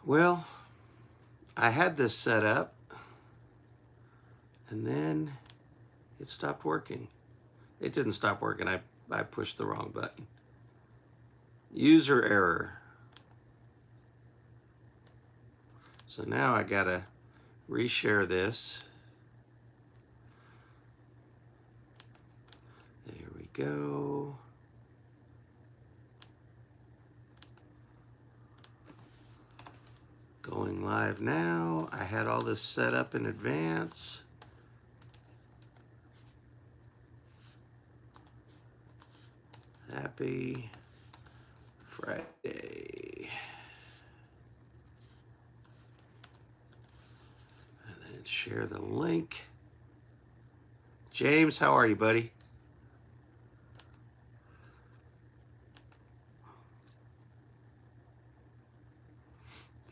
Well, I had this set up and then it stopped working. It didn't stop working. I pushed the wrong button. User error. So now I gotta reshare this. There we go. Going live now. I had all this set up in advance. Happy Friday. And then share the link. James, how are you, buddy?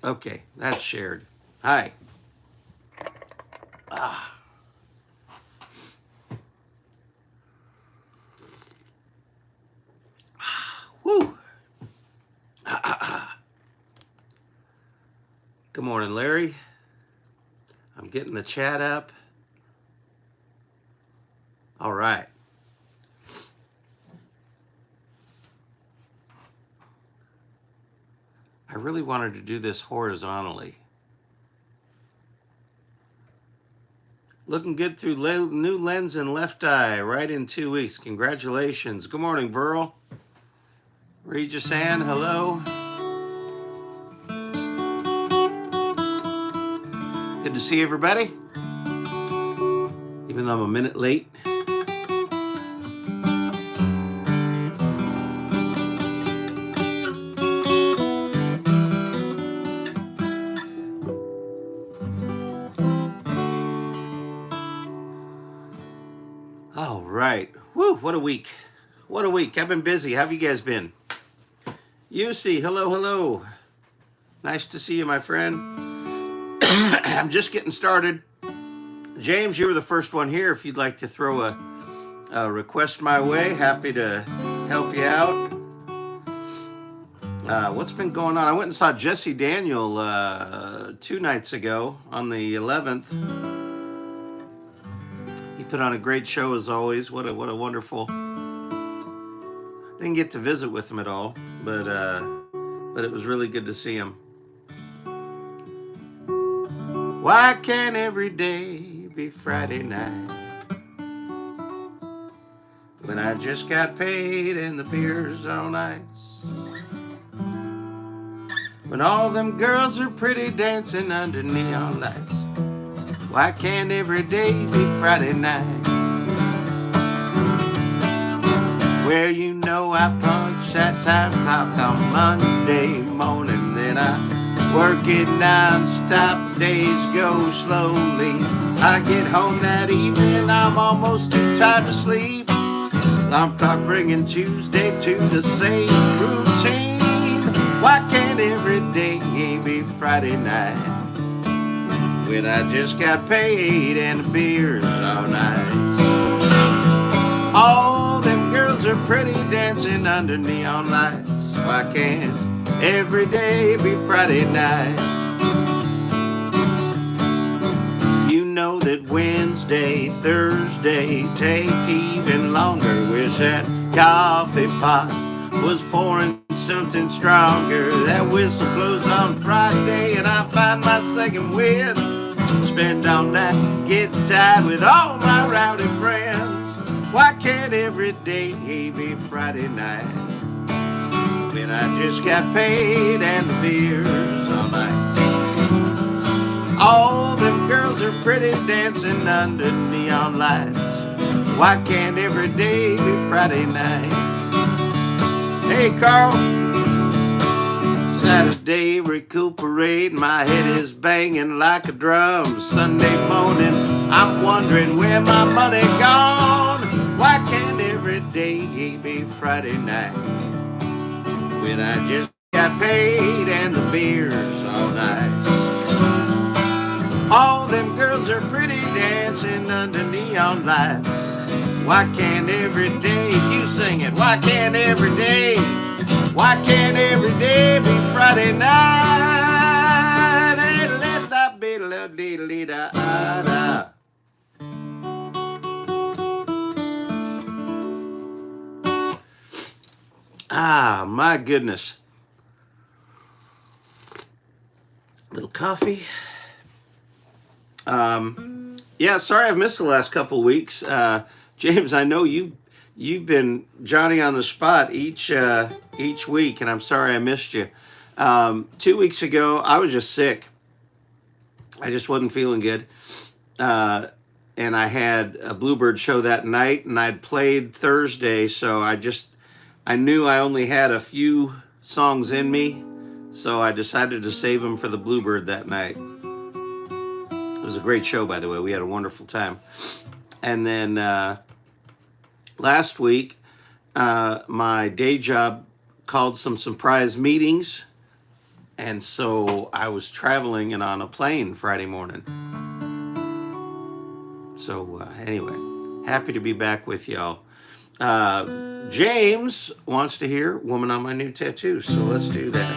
Okay, that's shared. Hi. Woo. Good morning, Larry. I'm getting the chat up. All right. I really wanted to do this horizontally. Looking good through new lens and left eye, right in 2 weeks. Congratulations. Good morning, Burl. Regis Ann, hello. Good to see everybody. Even though I'm a minute late. All right. Woo, what a week. What a week. I've been busy. How have you guys been? Yusi, hello, hello. Nice to see you, my friend. I'm just getting started. James, you were the first one here. If you'd like to throw a request my way, happy to help you out. What's been going on? I went and saw Jesse Daniel 2 nights ago on the 11th. He put on a great show as always. What a wonderful. Didn't get to visit with him at all, but it was really good to see him. Why can't every day be Friday night when I just got paid and the beer's on ice? When all them girls are pretty dancing under neon lights. Why can't every day be Friday night? Well, you know I punch that time clock on Monday morning, then I work it non-stop, days go slowly. I get home that evening, I'm almost too tired to sleep. Alarm clock ringing Tuesday to the same routine. Why can't every day be Friday night when I just got paid and the beer's on ice? All them girls are pretty dancing under neon lights. Why can't every day be Friday night? You know that Wednesday, Thursday take even longer. Wish that coffee pot was pouring something stronger. That whistle blows on Friday and I find my second wind. Spent all night getting tired with all my rowdy friends. Why can't every day be Friday night when I just got paid and the beer's on ice? All them girls are pretty dancing under neon lights. Why can't every day be Friday night? Hey, Carl. Saturday recuperate, my head is banging like a drum. Sunday morning, I'm wondering where my money gone. Why can't every day be Friday night when I just got paid and the beer's on ice? All them girls are pretty dancing under neon lights. Why can't every day, you sing it, why can't every day be Friday night? Ah, my goodness. Little coffee. Yeah, sorry I've missed the last couple weeks. James, I know you've been Johnny on the spot each week, and I'm sorry I missed you. 2 weeks ago, I was just sick. I just wasn't feeling good. And I had a Bluebird show that night, and I'd played Thursday, so I knew I only had a few songs in me, so I decided to save them for the Bluebird that night. It was a great show, by the way. We had a wonderful time. And then last week, my day job called some surprise meetings, and so I was traveling and on a plane Friday morning. So anyway, happy to be back with y'all. James wants to hear Woman on My New Tattoo, so let's do that.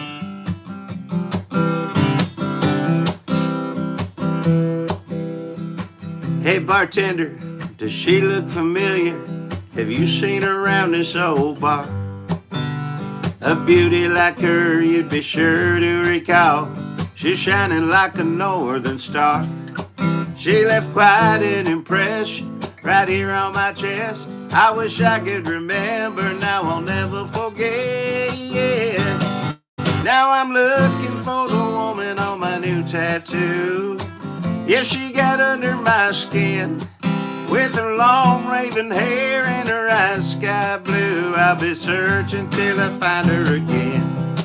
Hey bartender, does she look familiar? Have you seen her around this old bar? A beauty like her you'd be sure to recall. She's shining like a northern star. She left quite an impression right here on my chest. I wish I could remember, now I'll never forget. Now I'm looking for the woman on my new tattoo. Yeah, she got under my skin with her long raven hair and her eyes sky blue. I'll be searching till I find her again.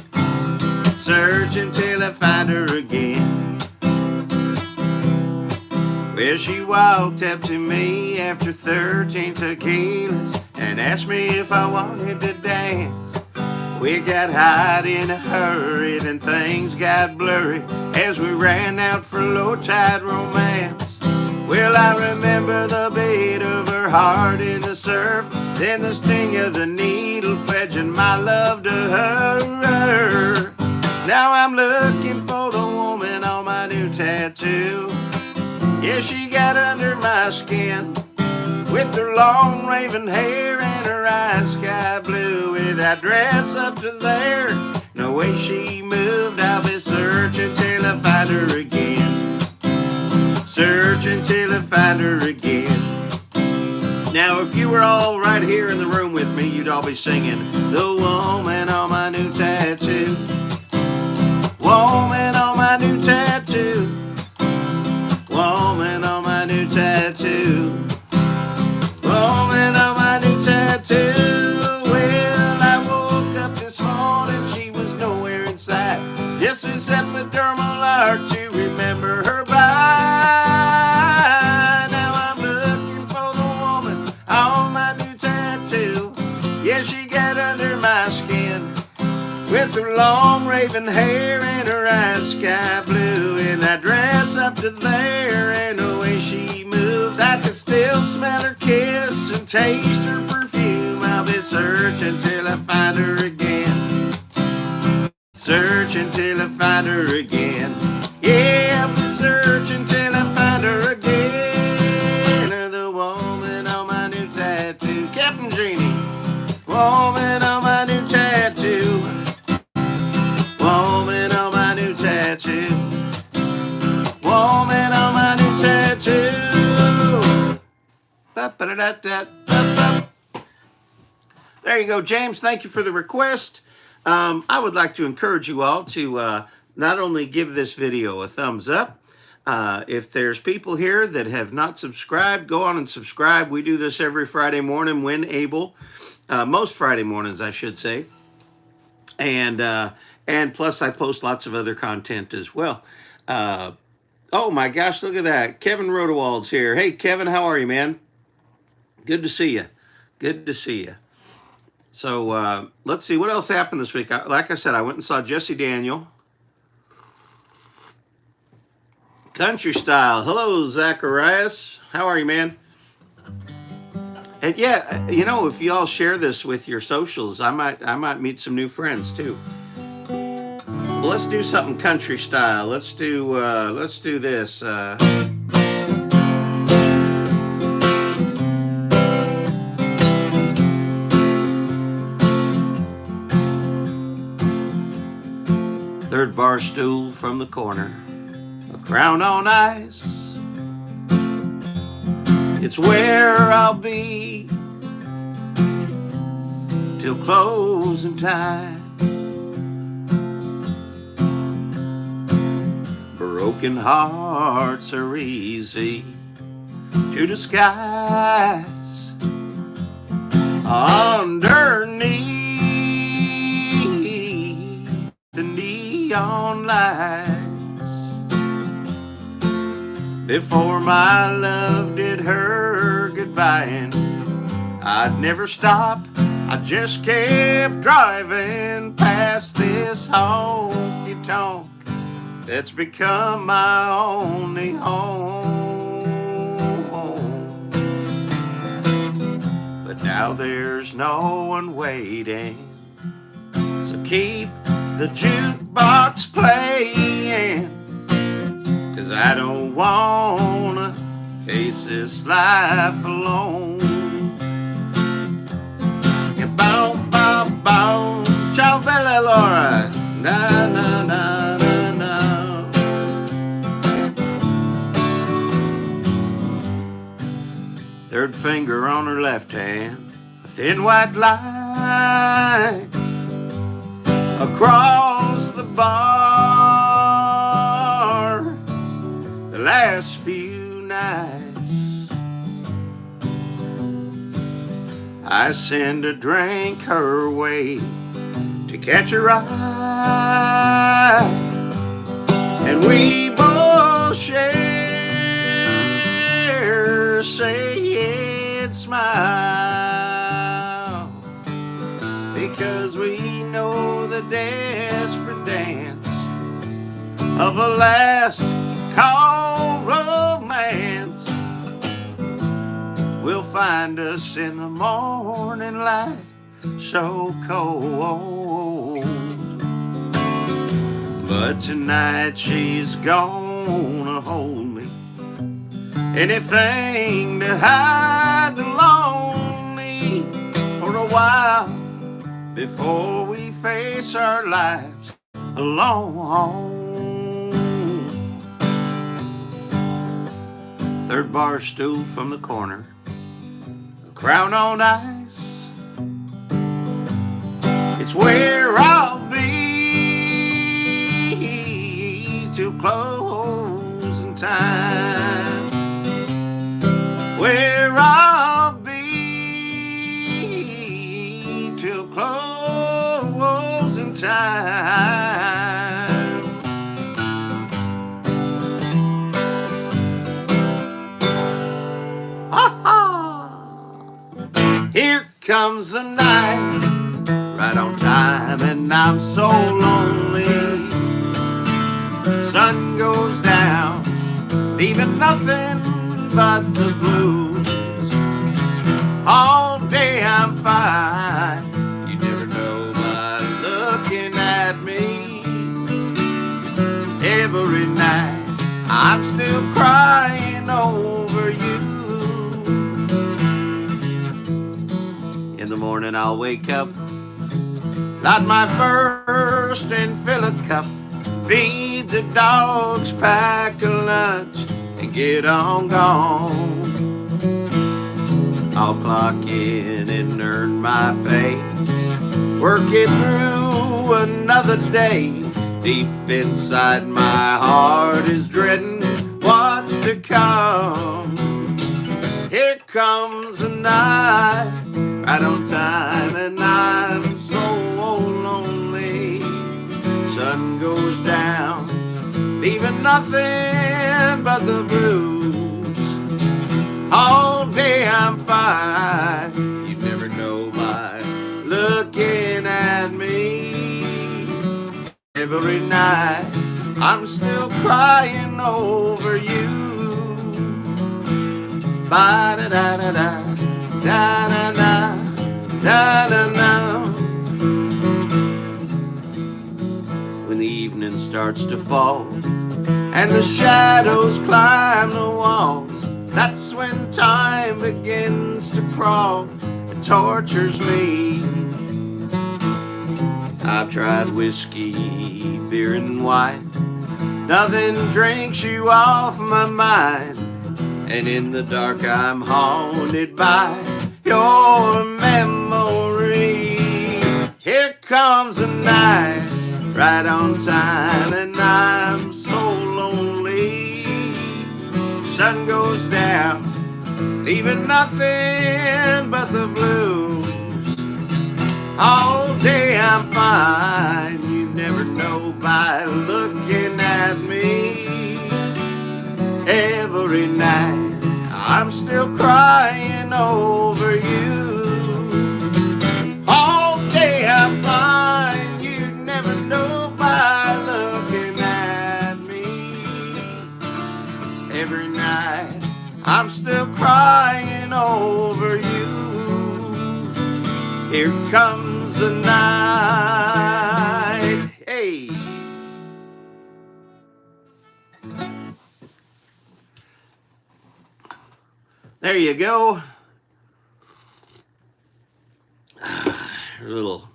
Searching till I find her again. Well, she walked up to me after 13 tequilas and asked me if I wanted to dance. We got hot in a hurry, then things got blurry as we ran out for low-tide romance. Well, I remember the beat of her heart in the surf, then the sting of the needle pledging my love to her. Now I'm looking for the woman on my new tattoo. Yeah, she got under my skin with her long raven hair and her eyes sky blue. With that dress up to there, no way she moved. I'll be searching till I find her again. Searching till I find her again. Now, if you were all right here in the room with me, you'd all be singing, the woman on my new tattoo. Woman on my new tattoo. Woman on my new tattoo. Woman on my new tattoo. Well, I woke up this morning, she was nowhere in sight. Just this epidermal art to remember her by. Now I'm looking for the woman on my new tattoo. Yeah, she got under my skin with her long raven hair and her eyes sky blue. In that dress up to there, and the way she moved, I could still smell her kiss and taste her perfume. I'll be searching till I find her again. Searching till I find her again. Yeah, I'll be searching till I find her again. Or the woman on my new tattoo. Captain Genie. Woman on my new tattoo. Woman on my new tattoo. Woman on my new tattoo. There you go, James. Thank you for the request. I would like to encourage you all to not only give this video a thumbs up. If there's people here that have not subscribed, go on and subscribe. We do this every Friday morning when able. Most Friday mornings, I should say. And plus I post lots of other content as well. Oh my gosh, look at that. Kevin Rodewald's here. Hey, Kevin, how are you, man? Good to see you. Good to see you. So let's see what else happened this week. Like I said, I went and saw Jesse Daniel. Country Style. Hello, Zacharias. How are you, man? And yeah, you know, if you all share this with your socials, I might meet some new friends too. Well, let's do something country style. Let's do this. bar stool from the corner, a crown on ice. It's where I'll be till closing time. Broken hearts are easy to disguise underneath the neon lights. Before my love did her goodbye, and I'd never stop, I just kept driving past this honky tonk that's become my only home. But now there's no one waiting, so keep the jukebox playing, 'cause I don't wanna face this life alone. Yeah, bow, bow, bow, ciao bella Laura, na na na na na. Third finger on her left hand, a thin white line across the bar. The last few nights I send a drink her way to catch her eye, and we both share a sad smile, because we know the desperate dance of a last call romance will find us in the morning light, so cold. But tonight she's gonna hold me, anything to hide the lonely for a while before we face our lives alone. Third bar stool from the corner, a crown on ice. It's where I'll be till closing time, where I'll be till closing time. Here comes the night, right on time, and I'm so lonely. Sun goes down, leaving nothing but the blues. All day I'm fine, you never know by looking at me. Every night I'm still crying over you. In the morning I'll wake up, light my first and fill a cup, feed the dogs, pack a lunch, and get on gone. I'll clock in and earn my pay, work it through another day. Deep inside my heart is dreading what's to come. Here comes the night, right on time, and I'm so lonely. Sun goes down, leaving nothing but the blues. All day I'm fine, you never know by looking at me. Every night I'm still crying over you. Ba-da-da-da-da, da-da-da, da-da-da. When the evening starts to fall and the shadows climb the walls, that's when time begins to crawl and tortures me. I've tried whiskey, beer, and wine. Nothing drinks you off my mind. And in the dark I'm haunted by your memory. Here comes the night, right on time, and I'm so lonely. Sun goes down, leaving nothing but the blues. All day I'm fine, you never know by looking at me. Every night I'm still crying over you. All day I'm fine, you never know by looking at me. Every night I'm still crying over you. Here comes the night. Hey. There you go. Little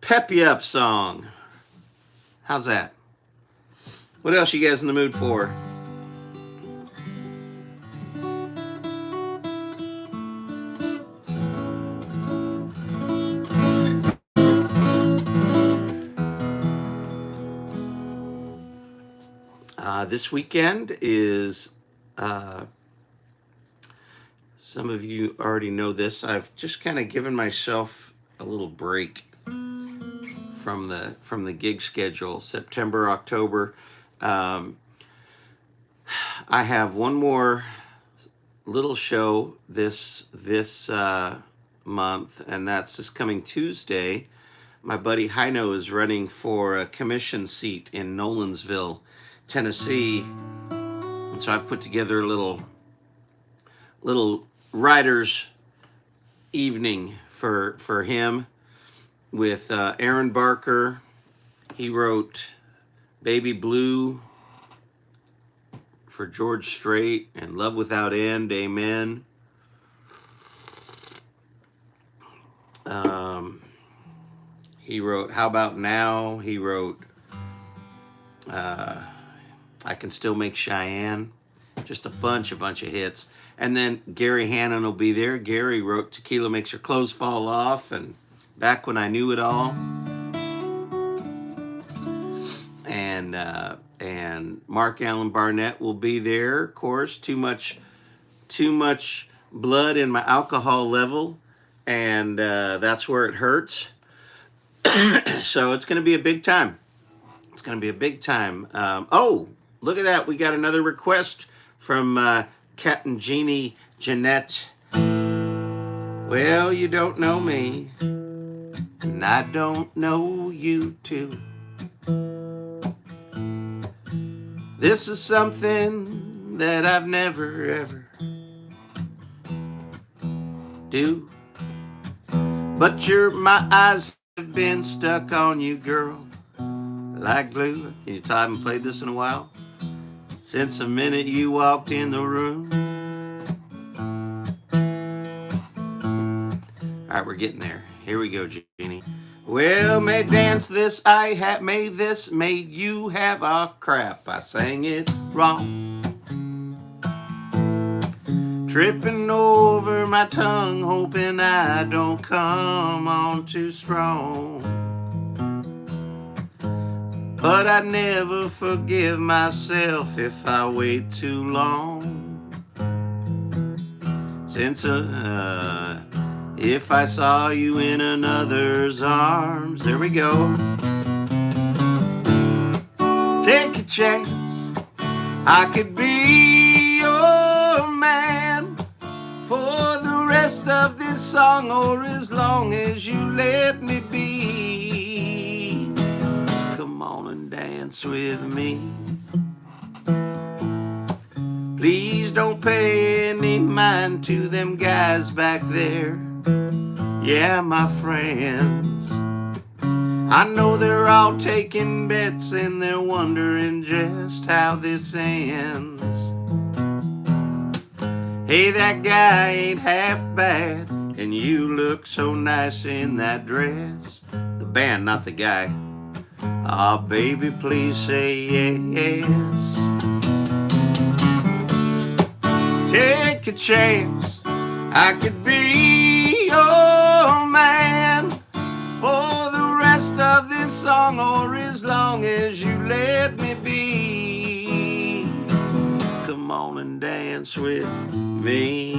pep you up song. How's that? What else you guys in the mood for? This weekend is, some of you already know this, I've just kind of given myself a little break from the gig schedule. September, October. I have one more little show this month, and that's this coming Tuesday. My buddy Heino is running for a commission seat in Nolensville, Tennessee, and so I've put together a little writers evening for him with Aaron Barker. He wrote Baby Blue for George Strait and Love Without End, Amen. He wrote How About Now. He wrote I Can Still Make Cheyenne. Just a bunch of hits. And then Gary Hannon will be there. Gary wrote Tequila Makes Your Clothes Fall Off and Back When I Knew It All. And Mark Allen Barnett will be there, of course. Too much blood in my alcohol level, and that's where it hurts. So it's going to be a big time. It's going to be a big time. Oh, look at that. We got another request from Captain Genie Jeanette. Well, you don't know me, and I don't know you too. This is something that I've never ever do. But my eyes have been stuck on you, girl, like glue. Can you tell I haven't played this in a while? Since the minute you walked in the room. All right, we're getting there. Here we go, Genie. Well, may dance this, I have made this, made you have a crap. I sang it wrong. Tripping over my tongue, hoping I don't come on too strong. But I never forgive myself if I wait too long. Since if I saw you in another's arms. There we go. Take a chance, I could be your man for the rest of this song, or as long as you let me be. Come on and dance with me. Please don't pay any mind to them guys back there. Yeah, my friends, I know they're all taking bets and they're wondering just how this ends. Hey, that guy ain't half bad. and you look so nice in that dress. The band, not the guy. Ah, baby, please say yes. Take a chance, I could be your man for the rest of this song, or as long as you let me be. Come on and dance with me.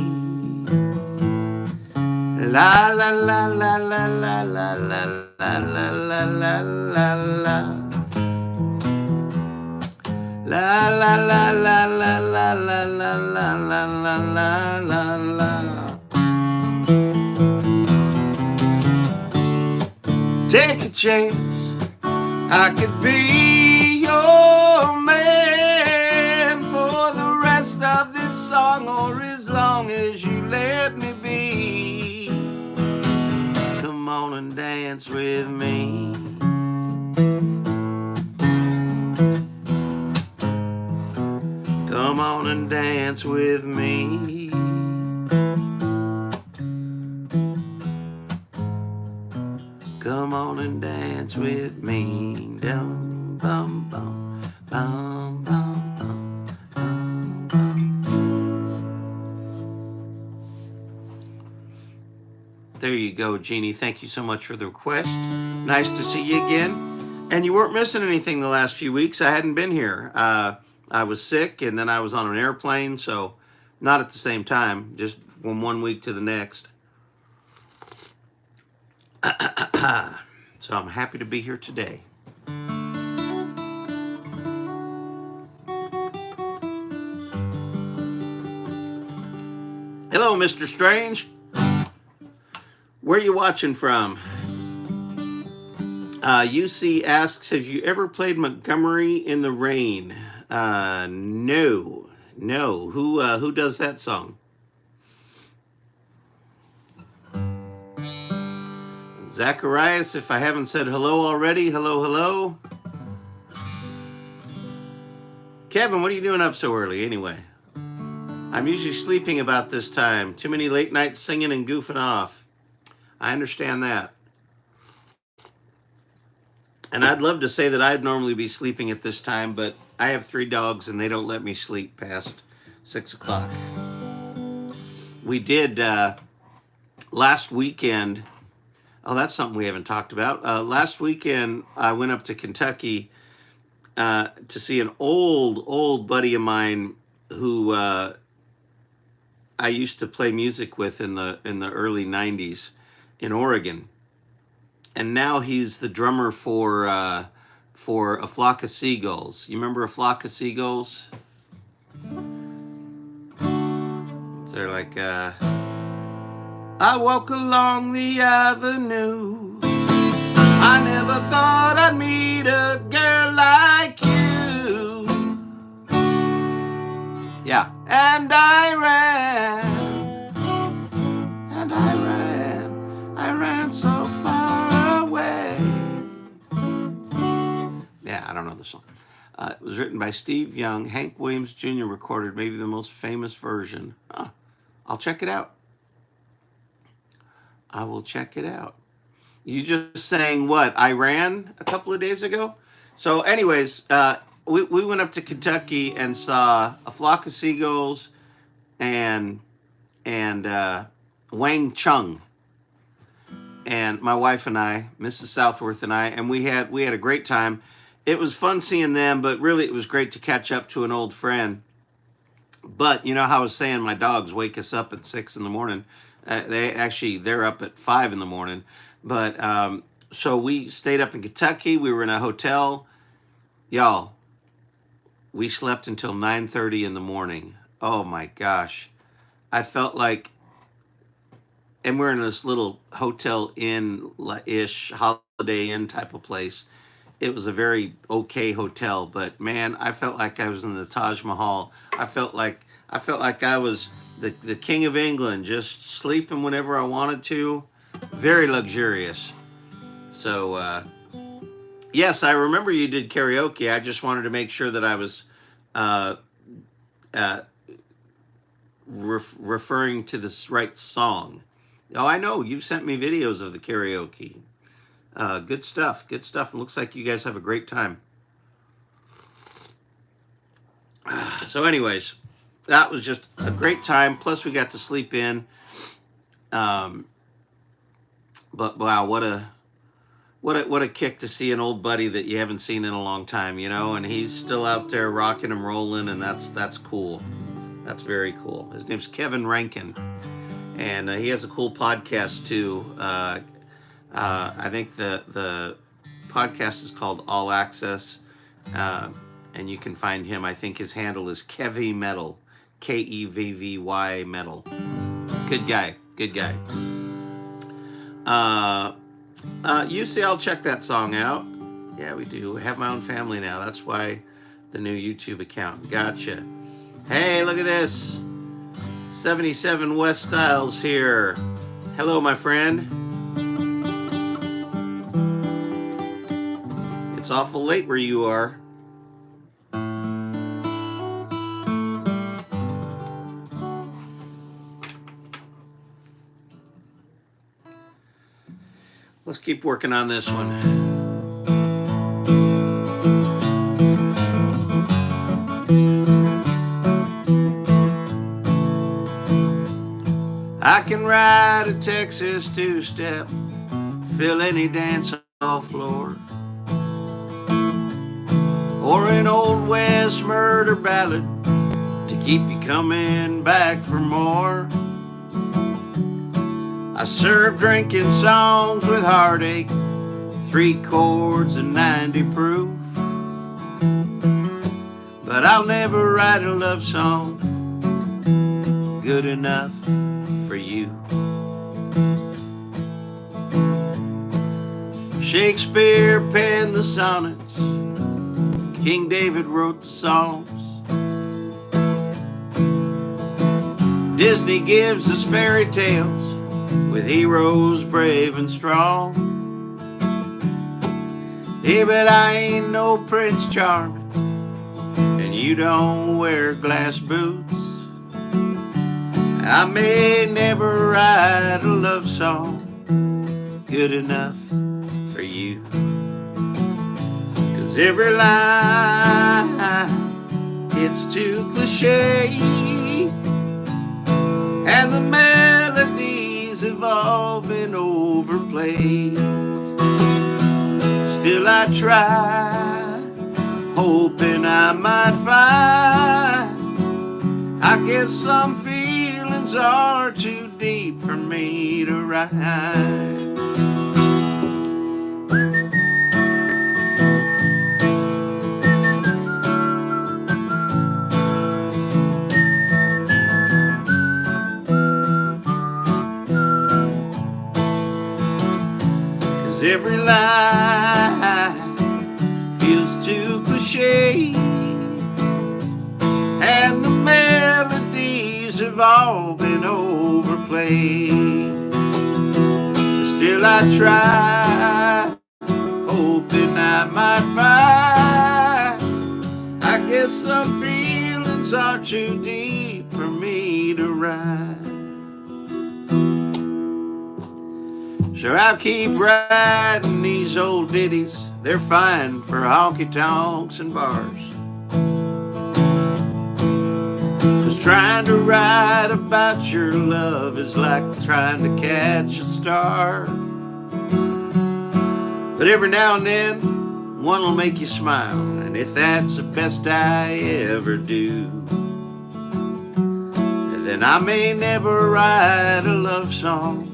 La la la la la la la la la la la la la la. La la la la la la la la la la la la la. Take a chance, I could be your man for the rest of this song, or as long as you let me be. Come on and dance with me. Come on and dance with me. Come on and dance with me. Dum bum bum bum bum bum bum bum. There you go, Genie. Thank you so much for the request. Nice to see you again. And you weren't missing anything the last few weeks. I hadn't been here. I was sick, and then I was on an airplane, so not at the same time, just from one week to the next. So I'm happy to be here today. Hello, Mr. Strange. Where are you watching from? UC asks, have you ever played Montgomery in the Rain? No. Who does that song? Zacharias, if I haven't said hello already, hello. Kevin, what are you doing up so early anyway? I'm usually sleeping about this time. Too many late nights singing and goofing off. I understand that. And I'd love to say that I'd normally be sleeping at this time, but I have 3 dogs and they don't let me sleep past 6 o'clock. We did last weekend. Oh, that's something we haven't talked about. Last weekend, I went up to Kentucky to see an old buddy of mine who I used to play music with in the early 90s in Oregon. And now he's the drummer for A Flock of Seagulls. You remember A Flock of Seagulls? They're like, I walk along the avenue. I never thought I'd meet a girl like you. Yeah. And I ran so far away. Yeah, I don't know the song. It was written by Steve Young. Hank Williams Jr. recorded maybe the most famous version. I'll check it out. I will check it out. You just sang what? I ran a couple of days ago? So anyways, we went up to Kentucky and saw A Flock of Seagulls and Wang Chung. And my wife and I, Mrs. Southworth and I, and we had a great time. It was fun seeing them, but really it was great to catch up to an old friend. But you know how I was saying my dogs wake us up at 6 in the morning. They're up at 5 in the morning. But so we stayed up in Kentucky. We were in a hotel. Y'all, we slept until 9:30 in the morning. Oh my gosh. I felt like, and we're in this little Hotel Inn-ish, Holiday Inn type of place. It was a very okay hotel, but man, I felt like I was in the Taj Mahal. I felt like I was the King of England, just sleeping whenever I wanted to. Very luxurious. So, yes, I remember you did karaoke. I just wanted to make sure that I was referring to this right song. Oh, I know. You've sent me videos of the karaoke. Good stuff. Good stuff. It looks like you guys have a great time. So, anyways, that was just a great time. Plus, we got to sleep in. But wow, what a kick to see an old buddy that you haven't seen in a long time, you know, and he's still out there rocking and rolling, and that's cool. That's very cool. His name's Kevin Rankin, and he has a cool podcast too. I think the podcast is called All Access, and you can find him. I think his handle is Kevy Metal, Kevvy Metal. Good guy. Good guy. You say I'll check that song out. Yeah, we do. I have my own family now. That's why the new YouTube account. Gotcha. Hey, look at this. 77 West Styles here. Hello, my friend. It's awful late where you are. Let's keep working on this one. I can ride a Texas two-step, fill any dance hall floor, or an old West murder ballad to keep you coming back for more. I serve drinking songs with heartache, 3 chords and 90 proof. But I'll never write a love song good enough for you. Shakespeare penned the sonnets, King David wrote the songs. Disney gives us fairy tales with heroes brave and strong. Hey, but I ain't no Prince Charming, and you don't wear glass boots. I may never write a love song good enough for you, 'cause every line, it's too cliche, and the melodies have all been overplayed. Still I try, hoping I might find, I guess some feelings are too deep for me to write. 'Cause every line feels too cliche, and the melodies have all been overplayed. Still I try, hoping I might find, I guess some feelings are too deep for me to write. So I'll keep writing these old ditties. They're fine for honky tonks and bars. 'Cause trying to write about your love is like trying to catch a star. But every now and then, one will make you smile, and if that's the best I ever do, then I may never write a love song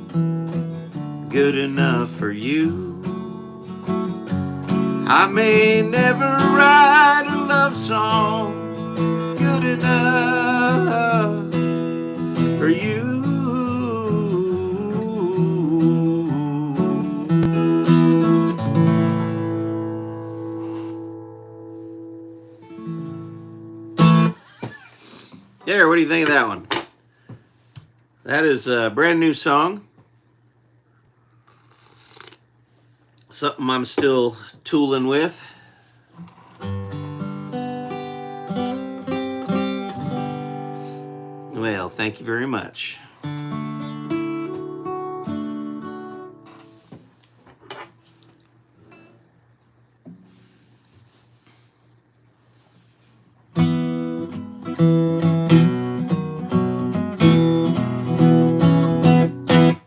good enough for you. I may never write a love song good enough for you. There, what do you think of that one? That is a brand new song. Something I'm still tooling with. Well, thank you very much.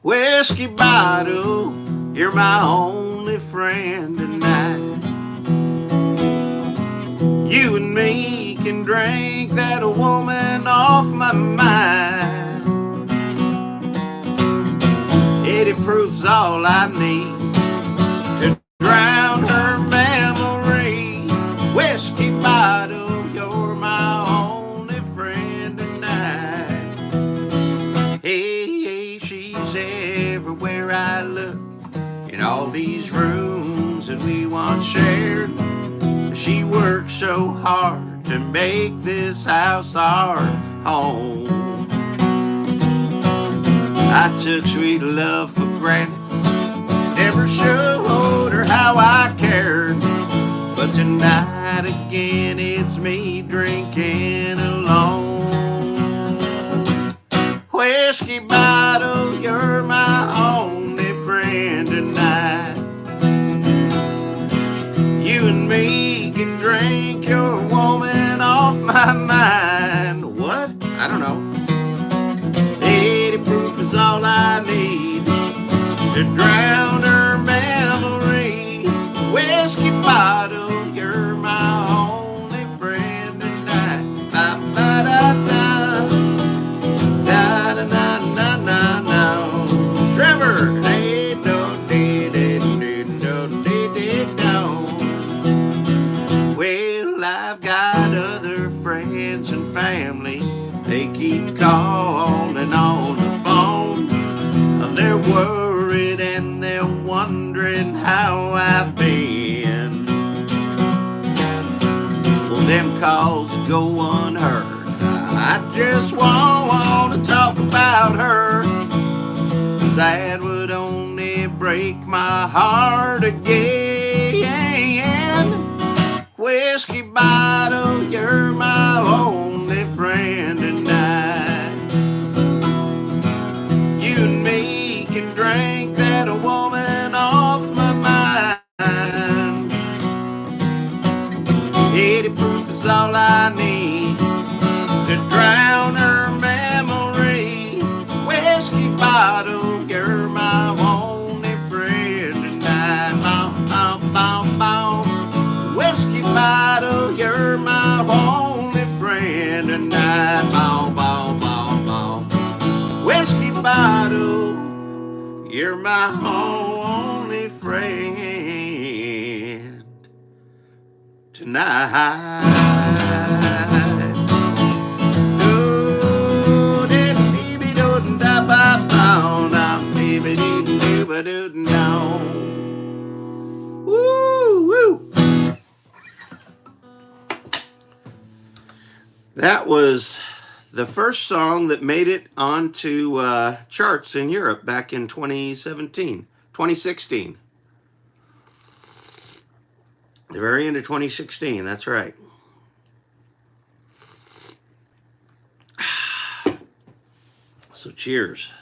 Whiskey bottle, you're my only friend tonight. You and me can drink that woman off my mind. 80 proof's all I need to drown her memory. Whiskey bottle, you're my only friend tonight. Hey, she's everywhere I look, in all these rooms that we once shared. She worked so hard to make this house our home. I took sweet love for granted, never showed her how I cared. But tonight again it's me drinking alone. Whiskey bottle, you're my only friend tonight. You and me can drink your woman off my mind. What? I don't know. 80 proof is all I need to drown her memory. Whiskey bottle, you're my only friend tonight. Ba-ba-da-da, da-da-da-da-da-da. Trevor, well, I've got other friends and family. They keep calling on the phone. They're worried and they're wondering how I've been. Well, them calls go unheard. I just want to talk about her. That would only break my heart again. Whiskey bottle, you're my only friend tonight. You and me can drink that woman off my mind. 80 proof is all I need to drown her memory. Whiskey bottle, you're my only friend tonight. Bow, bow, bow. Whiskey bottle, you're my only friend tonight. Bow, bow, bow, bow. Whiskey bottle, you're my only friend tonight. Woo, woo. That was the first song that made it onto charts in Europe back in 2016. The very end of 2016, that's right. So cheers.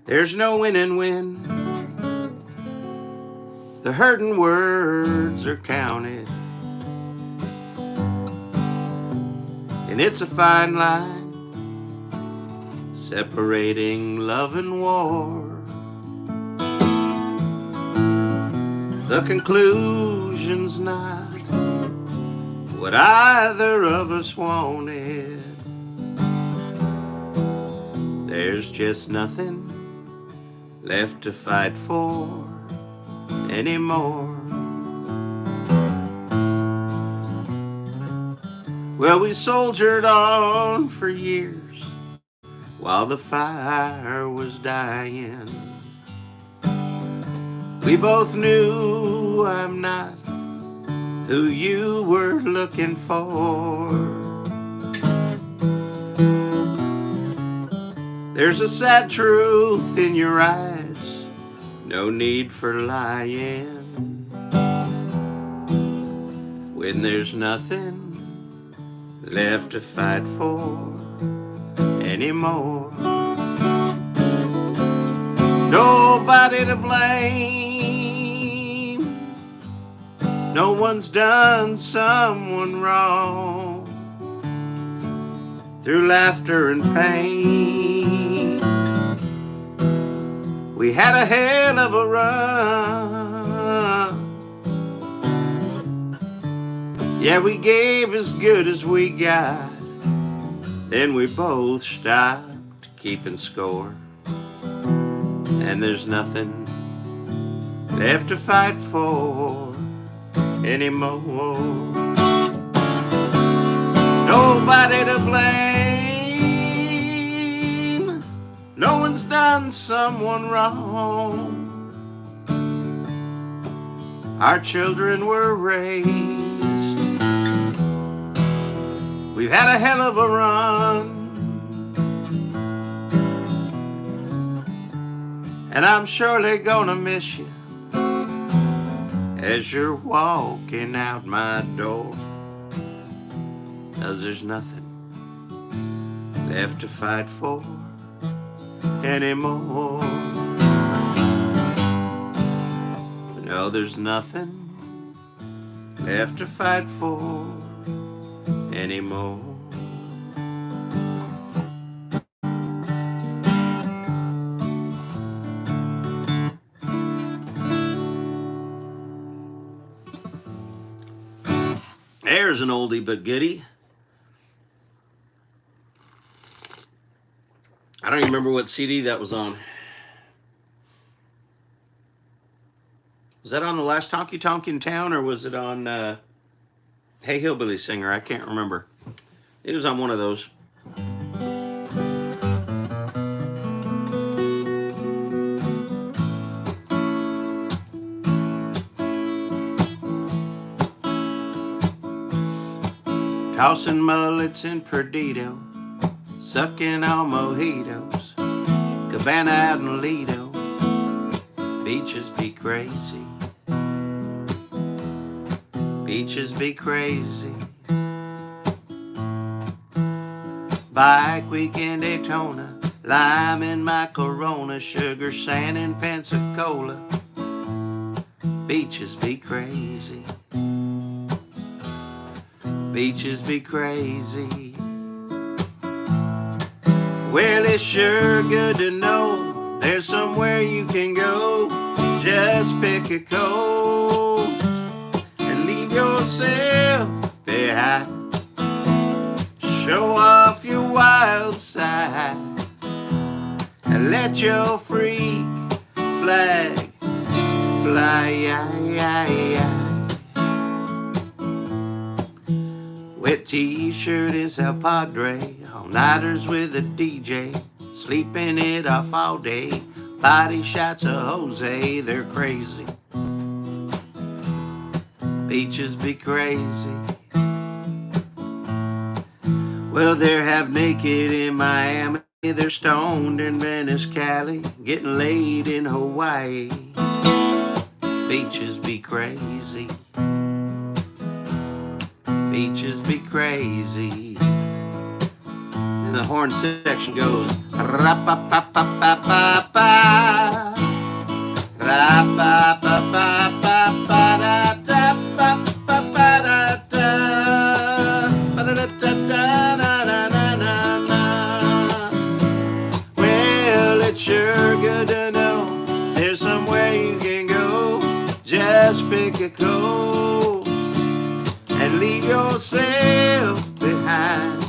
There's no winning when the hurting words are counted, and it's a fine line separating love and war. The conclusion's not what either of us wanted. There's just nothing left to fight for anymore. Well, we soldiered on for years while the fire was dying. We both knew I'm not who you were looking for. There's a sad truth in your eyes, no need for lying. When there's nothing left to fight for anymore. Nobody to blame No one's done someone wrong. Through laughter and pain, we had a hell of a run. Yeah, we gave as good as we got. Then we both stopped keeping score. And there's nothing left to fight for anymore. Nobody to blame. No one's done someone wrong. Our children were raised. We've had a hell of a run. And I'm surely gonna miss you as you're walking out my door. 'Cause there's nothing left to fight for anymore. No, there's nothing left to fight for anymore. There's an oldie but goodie. I don't even remember what CD that was on. Was that on the last Honky Tonk in town, or was it on Hey Hillbilly Singer? I can't remember. It was on one of those. Tossing mullets in Perdido, sucking on mojitos, Cabana out in Lido, beaches be crazy, beaches be crazy. Bike week in Daytona, lime in my Corona, sugar sand in Pensacola, beaches be crazy. Beaches be crazy. Well, it's sure good to know there's somewhere you can go. Just pick a coast and leave yourself behind. Show off your wild side and let your freak flag fly. Wet t-shirt is El Padre, all-nighters with a DJ, sleeping it off all day, body shots of Jose, they're crazy. Beaches be crazy. Well, they're half naked in Miami, they're stoned in Venice, Cali, getting laid in Hawaii. Beaches be crazy. Beaches be crazy. And the horn section goes ra-pa-pa-pa-pa-pa-pa, ra-pa-pa-pa-pa-pa-da-da-pa-pa-pa-da-da-na-na-na-na. Well, it's sure good to know there's somewhere you can go. Just pick a coast and leave yourself behind.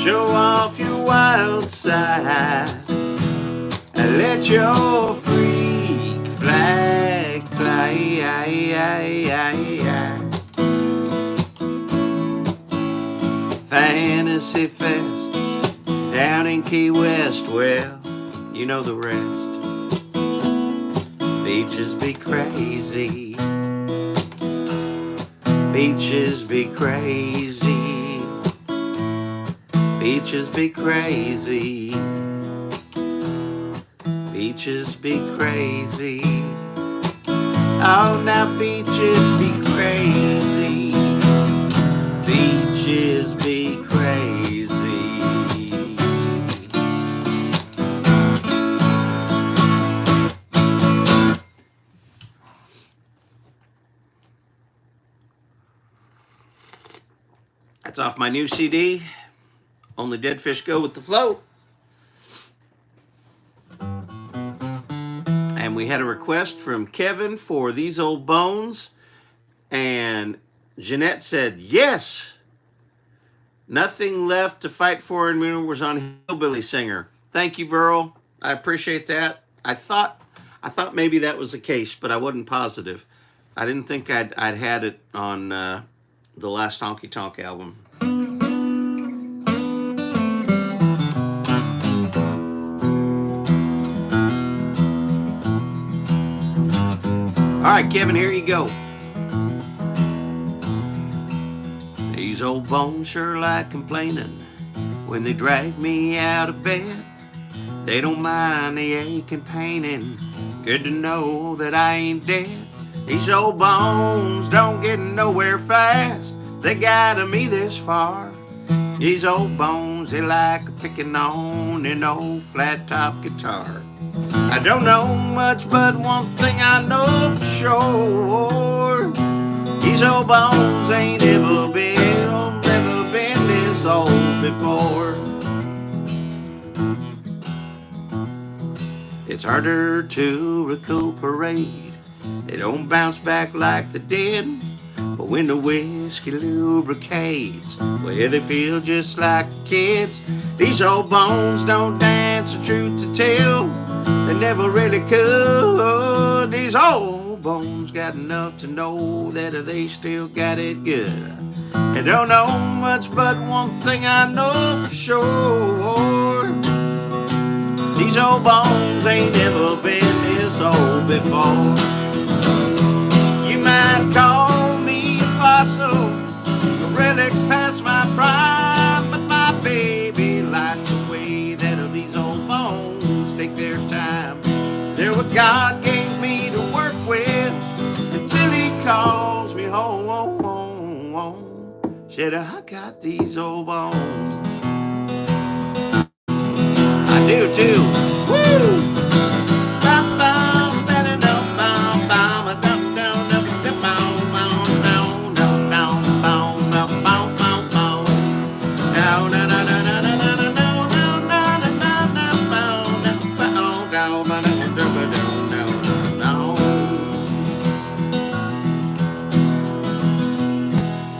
Show off your wild side and let your freak flag fly. Fantasy Fest down in Key West, well, you know the rest. Beaches be crazy. Beaches be crazy. Beaches be crazy. Beaches be crazy. Oh, now beaches be crazy. Beaches be crazy. That's off my new CD, Only Dead Fish Go With the Flow. And we had a request from Kevin for These Old Bones. And Jeanette said, yes. Nothing Left to Fight For and Moon was on Hillbilly Singer. Thank you, Verl. I appreciate that. I thought maybe that was the case, but I wasn't positive. I didn't think I'd had it on the last Honky Tonk album. All right, Kevin, here you go. These old bones sure like complaining when they drag me out of bed. They don't mind the ache and pain, and good to know that I ain't dead. These old bones don't get nowhere fast. They guided me this far. These old bones, they like picking on an old flat top guitar. I don't know much, but one thing I know for sure. These old bones ain't never been this old before. It's harder to recuperate. They don't bounce back like the dead. But when the whiskey lubricates, well, they feel just like kids. These old bones don't dance, the truth to tell. They never really could. These old bones got enough to know that they still got it good. They don't know much, but one thing I know for sure. These old bones ain't never been this old before. You might call me a fossil, a relic past my prime, but my baby likes the way that these old bones take their time. They're what God gave me to work with until He calls me home. Said I got these old bones. I do too. Woo!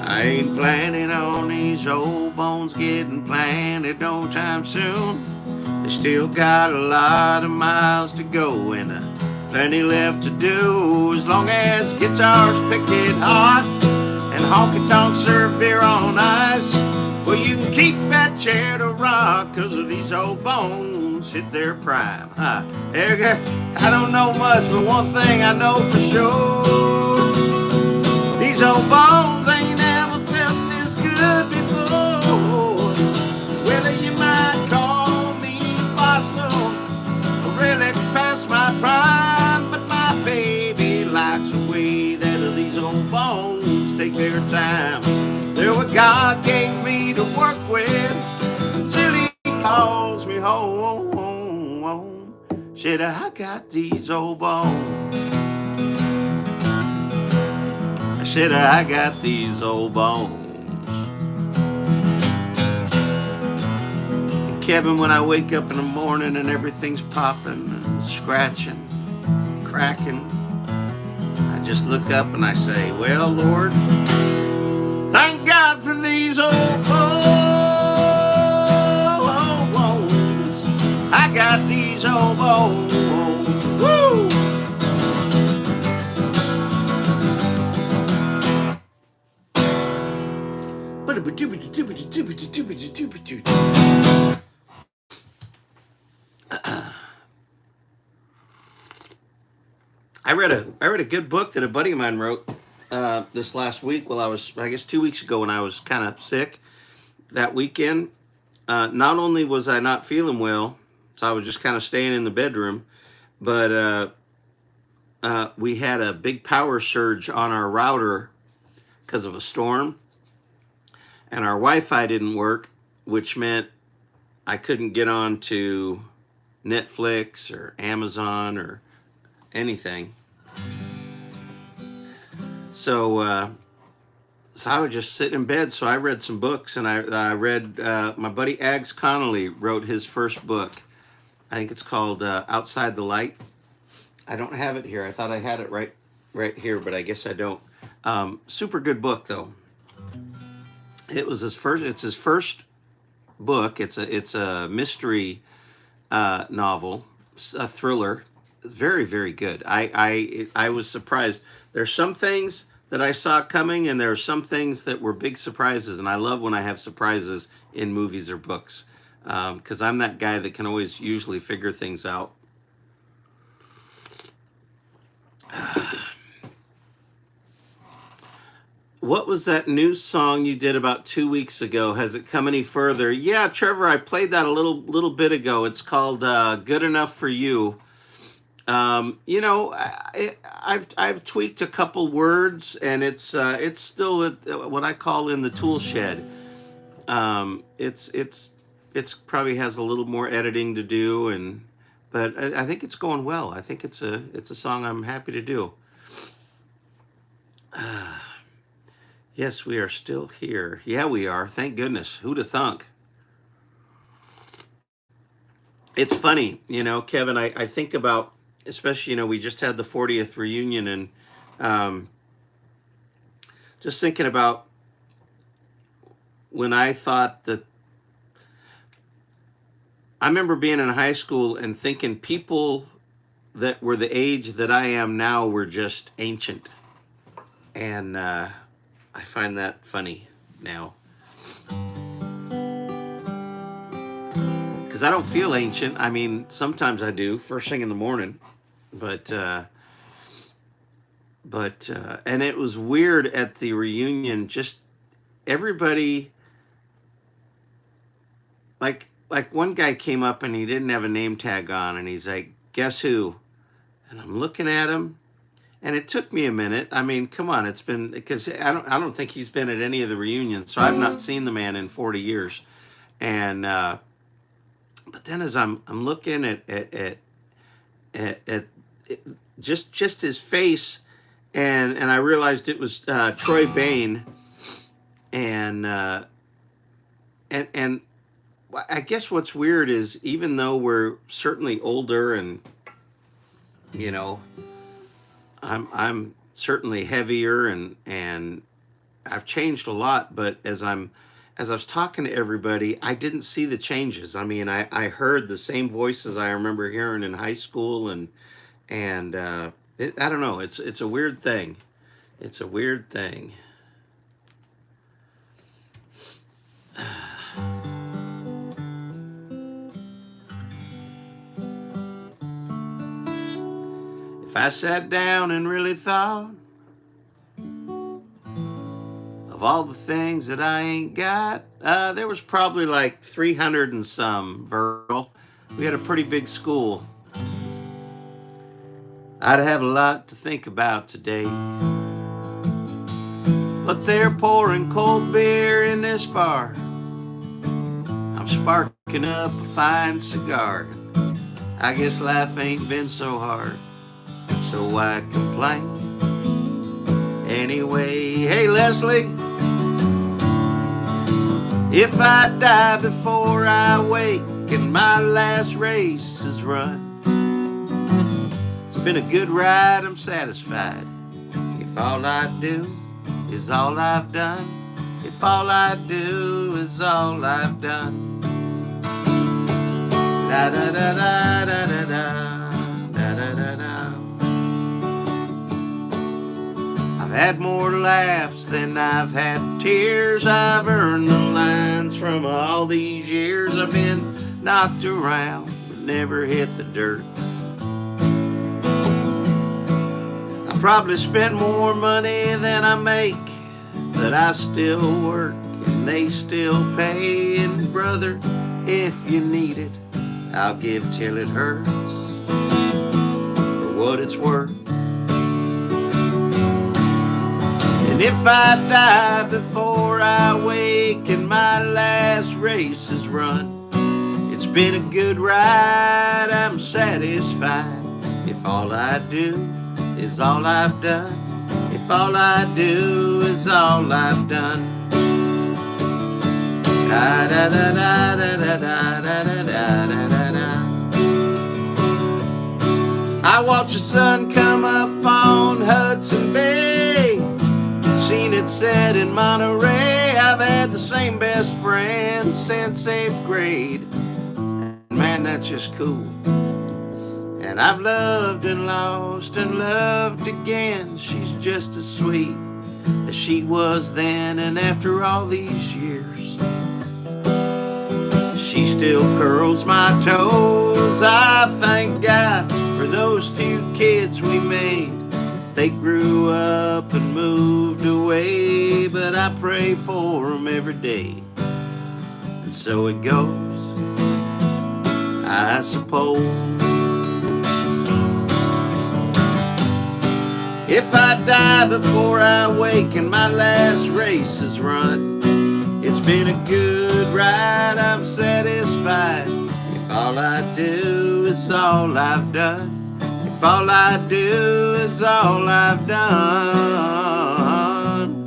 I ain't planning on these old bones getting planted no time soon. They still got a lot of miles to go and plenty left to do. As long as guitars pick it hot and honky tonk serve beer on ice, well, you can keep that chair to rock, 'cause of these old bones hit their prime. I don't know much, but one thing I know for sure. These old bones ain't never felt this good before. Whether you might call me fossil, really past my prime, but my baby likes the way that these old bones take their time. They're what God gave me to work with until He calls me home. Said I got these old bones. I said I got these old bones. Kevin, when I wake up in the morning and everything's popping and scratching, cracking, I just look up and I say, well, Lord, thank God for these old bones. I got these old bones. Woo! I read a good book that a buddy of mine wrote this last week while I was, I guess 2 weeks ago when I was kind of sick that weekend. Not only was I not feeling well, so I was just kind of staying in the bedroom, but we had a big power surge on our router because of a storm, and our Wi-Fi didn't work, which meant I couldn't get on to Netflix or Amazon or anything. So So I would just sit in bed. So I read some books, and I read, my buddy Aggs Connolly wrote his first book. I think it's called Outside the Light. I don't have it here. I thought I had it right here, but I guess I don't. Super good book though. It was his first. It's his first book. It's a mystery novel, a thriller. It's very, very good. I was surprised. There's some things that I saw coming, and there are some things that were big surprises. And I love when I have surprises in movies or books, because I'm that guy that can always usually figure things out. What was that new song you did about 2 weeks ago? Has it come any further? Yeah, Trevor, I played that a little bit ago. It's called "Good Enough for You." You know, I've tweaked a couple words, and it's still what I call in the tool shed. It's probably has a little more editing to do, but I think it's going well. I think it's a song I'm happy to do. Yes, we are still here. Yeah, we are. Thank goodness. Who'd have thunk? It's funny, you know, Kevin. I think about, especially, you know, we just had the 40th reunion, and just thinking about when I thought that. I remember being in high school and thinking people that were the age that I am now were just ancient, and I find that funny now, because I don't feel ancient. I mean, sometimes I do first thing in the morning, but and it was weird at the reunion. Just everybody, like one guy came up and he didn't have a name tag on, and he's like, "Guess who?" And I'm looking at him. And it took me a minute. I mean, come on, it's been, because I don't think he's been at any of the reunions, so I've not seen the man in 40 years. And but then as I'm looking at just his face, and I realized it was Troy Bain, and I guess what's weird is, even though we're certainly older, and you know, I'm certainly heavier, and I've changed a lot, but as I was talking to everybody, I didn't see the changes. I mean, I heard the same voices I remember hearing in high school, and I don't know. It's a weird thing. It's a weird thing. If I sat down and really thought of all the things that I ain't got, there was probably like 300 and some, Virgil. We had a pretty big school. I'd have a lot to think about today. But they're pouring cold beer in this bar. I'm sparking up a fine cigar. I guess life ain't been so hard, so why complain? Anyway, hey Leslie, if I die before I wake and my last race is run, it's been a good ride, I'm satisfied. If all I do is all I've done, if all I do is all I've done. Da da da da da da da da da da. I've had more laughs than I've had tears. I've earned the lines from all these years. I've been knocked around but never hit the dirt. I probably spent more money than I make, but I still work and they still pay. And brother, if you need it, I'll give till it hurts, for what it's worth. And if I die before I wake and my last race is run, it's been a good ride, I'm satisfied. If all I do is all I've done, if if all I do is all I've done. Da da da da da da da da da da da. I watched the sun come up on Hudson Bay, seen it set in Monterey. I've had the same best friend since 8th grade. Man, that's just cool. And I've loved and lost and loved again. She's just as sweet as she was then. And after all these years, she still curls my toes. I thank God for those 2 kids we made. They grew up and moved away, but I pray for them every day. And so it goes, I suppose. If I die before I wake and my last race is run, it's been a good ride, I'm satisfied. If all I do is all I've done, if all I do is all I've done,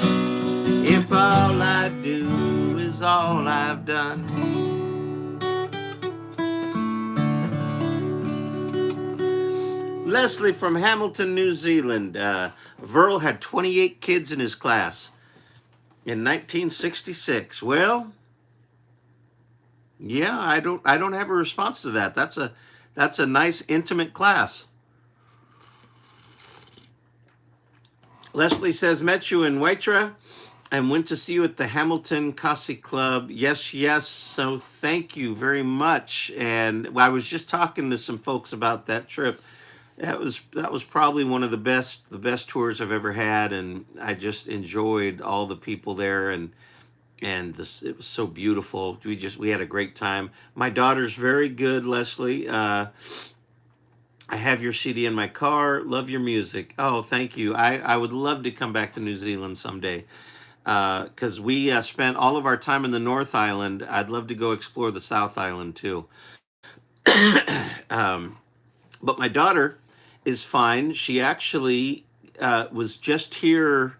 if all I do is all I've done. Leslie from Hamilton, New Zealand. Verl had 28 kids in his class in 1966. Well, yeah, I don't have a response to that. That's a nice intimate class. Leslie says, met you in Waitra and went to see you at the Hamilton Kasi Club. Yes, yes. So thank you very much. And I was just talking to some folks about that trip. That was probably one of the best tours I've ever had, and I just enjoyed all the people there, and it was so beautiful. We had a great time. My daughter's very good, Leslie. I have your CD in my car. Love your music. Oh, thank you. I would love to come back to New Zealand someday, because we spent all of our time in the North Island. I'd love to go explore the South Island too. But my daughter is fine. She actually was just here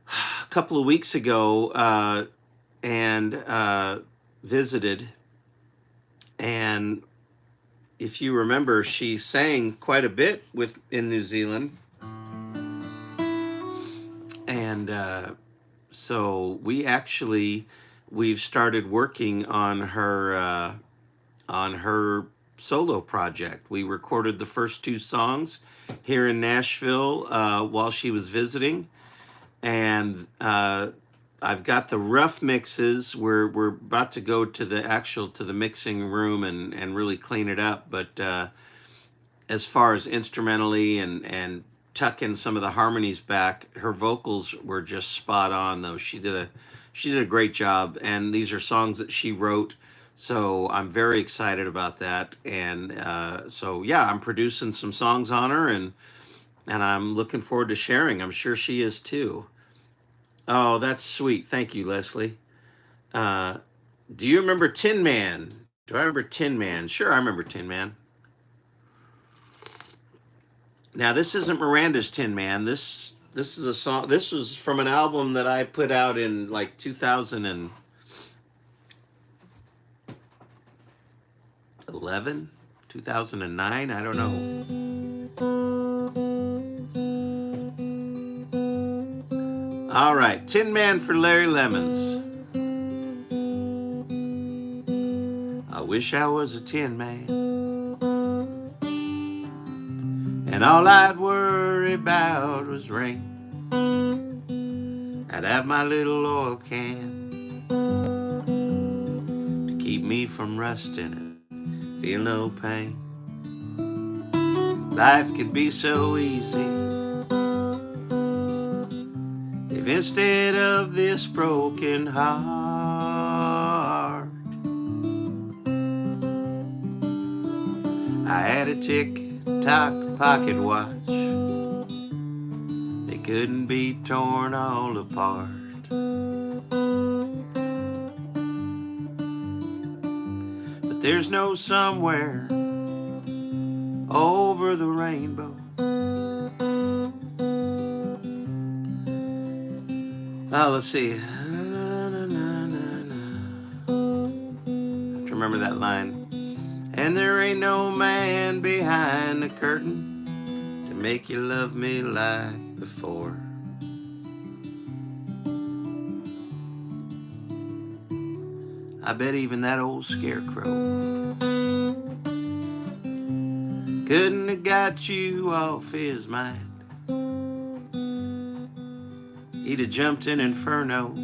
a couple of weeks ago and visited. And if you remember, she sang quite a bit in New Zealand. And so we've started working on her solo project. We recorded the first 2 songs here in Nashville while she was visiting, and I've got the rough mixes. We're about to go to the mixing room and really clean it up. But as far as instrumentally and tuck in some of the harmonies back, her vocals were just spot on. Though she did a great job, and these are songs that she wrote. So I'm very excited about that, and so yeah, I'm producing some songs on her, and I'm looking forward to sharing. I'm sure she is too. Oh, that's sweet. Thank you, Leslie. Do you remember Tin Man? Do I remember Tin Man? Sure, I remember Tin Man. Now, this isn't Miranda's Tin Man. This is a song. This was from an album that I put out in like 2011, 2009. I don't know. All right, Tin Man for Larry Lemons. I wish I was a tin man, and all I'd worry about was rain. I'd have my little oil can to keep me from rusting and feel no pain. Life could be so easy if instead of this broken heart I had a tick-tock pocket watch that couldn't be torn all apart. But there's no somewhere over the rainbow Let's see. I have to remember that line. And there ain't no man behind the curtain to make you love me like before. I bet even that old scarecrow couldn't have got you off his mind. He'd have jumped in inferno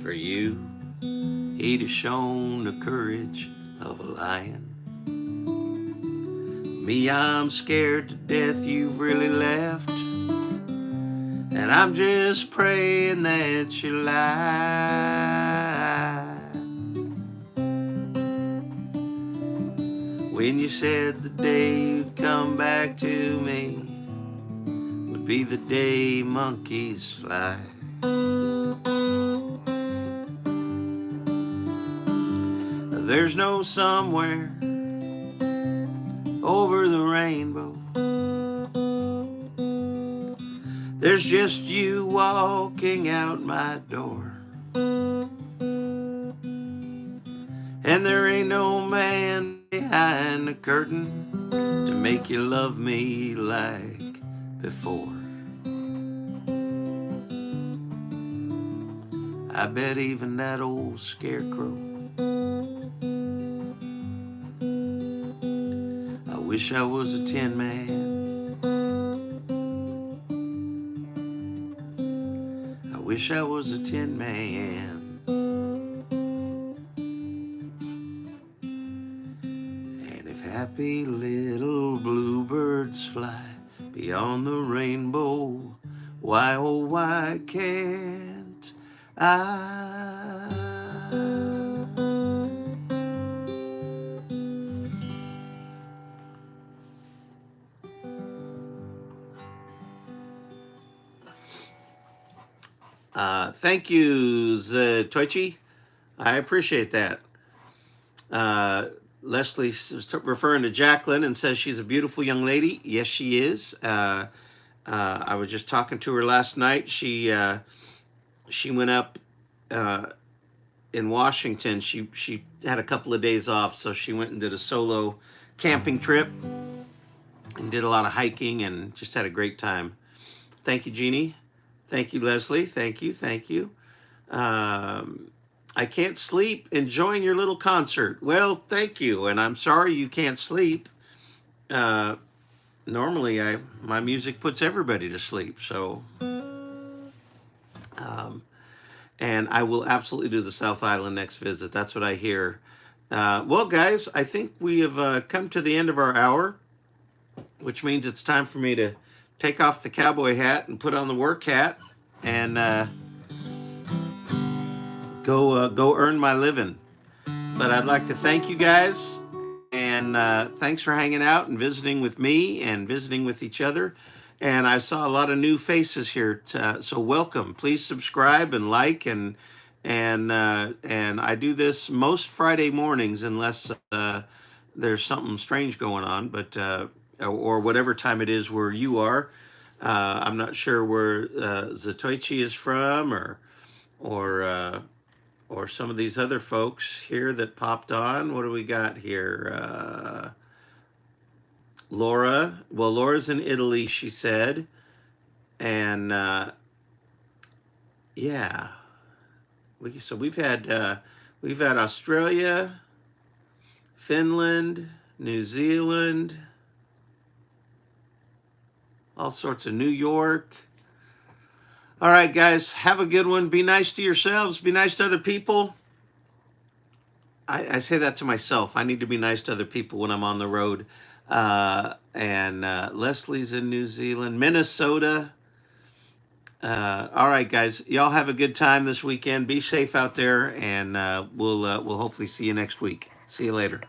for you. He'd have shown the courage of a lion. Me, I'm scared to death you've really left, and I'm just praying that you lie. When you said the day you'd come back to me would be the day monkeys fly. There's no somewhere over the rainbow. There's just you walking out my door. And there ain't no man behind the curtain to make you love me like before. I bet even that old scarecrow. I wish I was a tin man. I wish I was a tin man. And if happy little bluebirds fly beyond the rainbow, why, oh, why can't I? Thank you, Zatoichi. I appreciate that. Leslie's referring to Jacqueline and says she's a beautiful young lady. Yes, she is. I was just talking to her last night. She went up in Washington. She had a couple of days off, so she went and did a solo camping trip and did a lot of hiking and just had a great time. Thank you, Genie. Thank you, Leslie. Thank you. Thank you. I can't sleep enjoying your little concert. Well, thank you. And I'm sorry you can't sleep. Normally, my music puts everybody to sleep. So, and I will absolutely do the South Island next visit. That's what I hear. Well, guys, I think we have come to the end of our hour, which means it's time for me to take off the cowboy hat and put on the work hat and go earn my living. But I'd like to thank you guys, and thanks for hanging out and visiting with me and visiting with each other. And I saw a lot of new faces here, so welcome. Please subscribe and like, and I do this most Friday mornings unless there's something strange going on, but or whatever time it is where you are. I'm not sure where Zatoichi is from, or some of these other folks here that popped on. What do we got here? Laura. Well, Laura's in Italy, she said. And yeah. So we've had Australia, Finland, New Zealand, all sorts of New York. All right, guys, have a good one. Be nice to yourselves. Be nice to other people. I say that to myself. I need to be nice to other people when I'm on the road. And Leslie's in New Zealand, Minnesota. All right, guys, y'all have a good time this weekend. Be safe out there, and we'll hopefully see you next week. See you later.